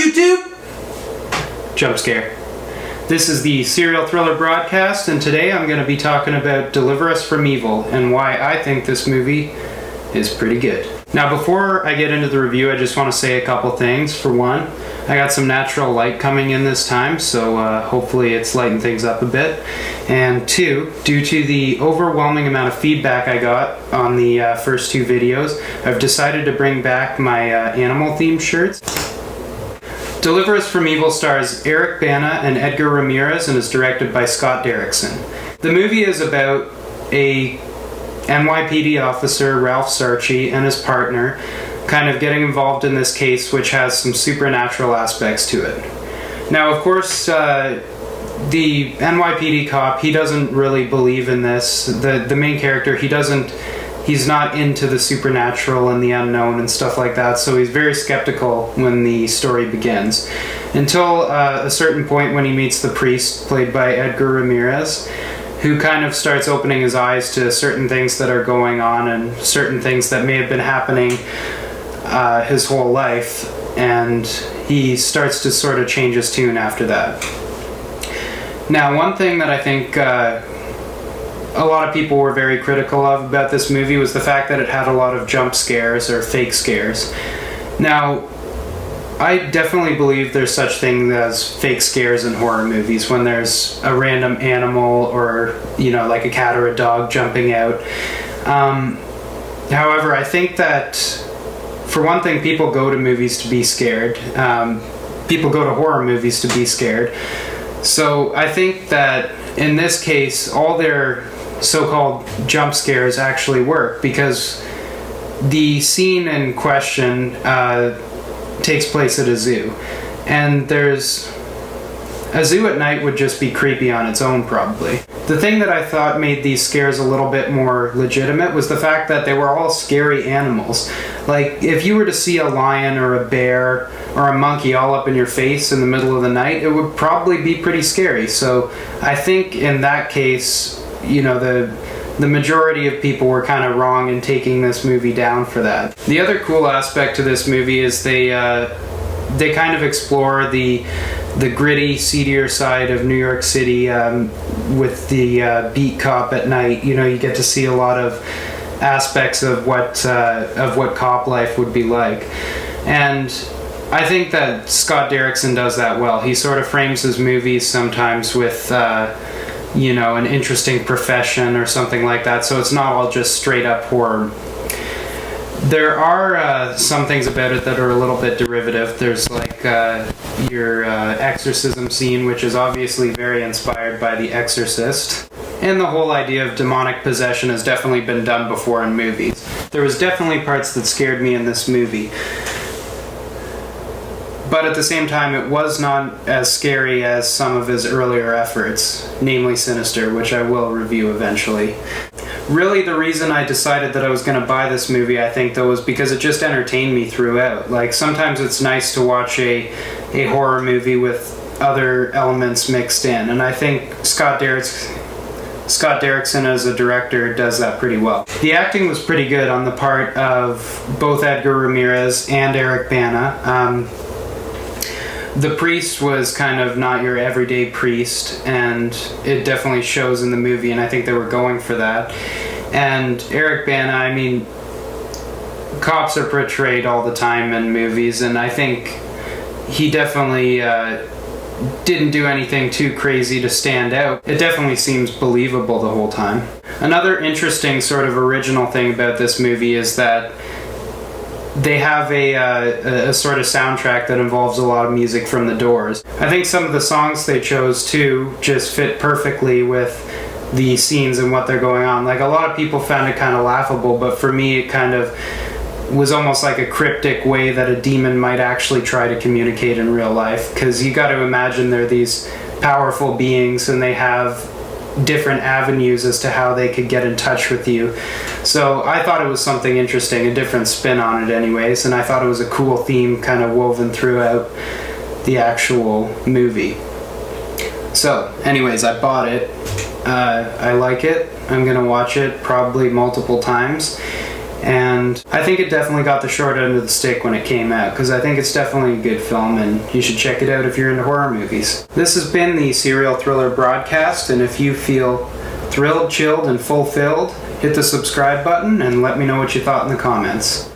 YouTube! Jump scare. This is the Serial Thriller Broadcast, and today I'm going to be talking about Deliver Us from Evil and why I think this movie is pretty good. Now, before I get into the review, I just want to say a couple things. For one, I got some natural light coming in this time, so hopefully it's lightened things up a bit. And two, due to the overwhelming amount of feedback I got on the first two videos, I've decided to bring back my animal-themed shirts. Deliver Us from Evil stars Eric Bana and Edgar Ramirez and is directed by Scott Derrickson. The movie is about a NYPD officer, Ralph Sarchi, and his partner kind of getting involved in this case, which has some supernatural aspects to it. Now, of course, the NYPD cop, he doesn't really believe in this. The main character, he's not into the supernatural and the unknown and stuff like that, so he's very skeptical when the story begins. Until a certain point when he meets the priest, played by Edgar Ramirez, who kind of starts opening his eyes to certain things that are going on and certain things that may have been happening his whole life, and he starts to sort of change his tune after that. Now, one thing that I think a lot of people were very critical of about this movie was the fact that it had a lot of jump scares or fake scares. Now, I definitely believe there's such thing as fake scares in horror movies when there's a random animal or, like a cat or a dog jumping out. However, I think that, for one thing, people go to movies to be scared. People go to horror movies to be scared. So I think that in this case, all their so-called jump scares actually work, because the scene in question takes place at a zoo, and a zoo at night would just be creepy on its own, probably. The thing that I thought made these scares a little bit more legitimate was the fact that they were all scary animals. Like, if you were to see a lion or a bear or a monkey all up in your face in the middle of the night, it would probably be pretty scary. So I think in that case, the majority of people were kind of wrong in taking this movie down for that. The other cool aspect to this movie is they kind of explore the gritty, seedier side of New York City with the beat cop at night. You get to see a lot of aspects of what cop life would be like. And I think that Scott Derrickson does that well. He sort of frames his movies sometimes with an interesting profession or something like that, so it's not all just straight up horror. There are some things about it that are a little bit derivative. There's like your exorcism scene, which is obviously very inspired by The Exorcist. And the whole idea of demonic possession has definitely been done before in movies. There was definitely parts that scared me in this movie. But at the same time, it was not as scary as some of his earlier efforts, namely Sinister, which I will review eventually. Really, the reason I decided that I was going to buy this movie, I think, though, was because it just entertained me throughout. Like, sometimes it's nice to watch a horror movie with other elements mixed in, and I think Scott Derrickson as a director does that pretty well. The acting was pretty good on the part of both Edgar Ramirez and Eric Bana. The priest was kind of not your everyday priest, and it definitely shows in the movie, and I think they were going for that. And Eric Bana, I mean, cops are portrayed all the time in movies, and I think he definitely didn't do anything too crazy to stand out. It definitely seems believable the whole time. Another interesting sort of original thing about this movie is that they have a sort of soundtrack that involves a lot of music from The Doors. I think some of the songs they chose, too, just fit perfectly with the scenes and what they're going on. Like, a lot of people found it kind of laughable, but for me it kind of was almost like a cryptic way that a demon might actually try to communicate in real life. Because you got to imagine they're these powerful beings, and they have different avenues as to how they could get in touch with you. So I thought it was something interesting, a different spin on it anyways, and I thought it was a cool theme kind of woven throughout the actual movie. So anyways, I bought it. I like it. I'm gonna watch it probably multiple times, and and I think it definitely got the short end of the stick when it came out, because I think it's definitely a good film, and you should check it out if you're into horror movies. This has been the Serial Thriller Broadcast, and if you feel thrilled, chilled, and fulfilled, hit the subscribe button and let me know what you thought in the comments.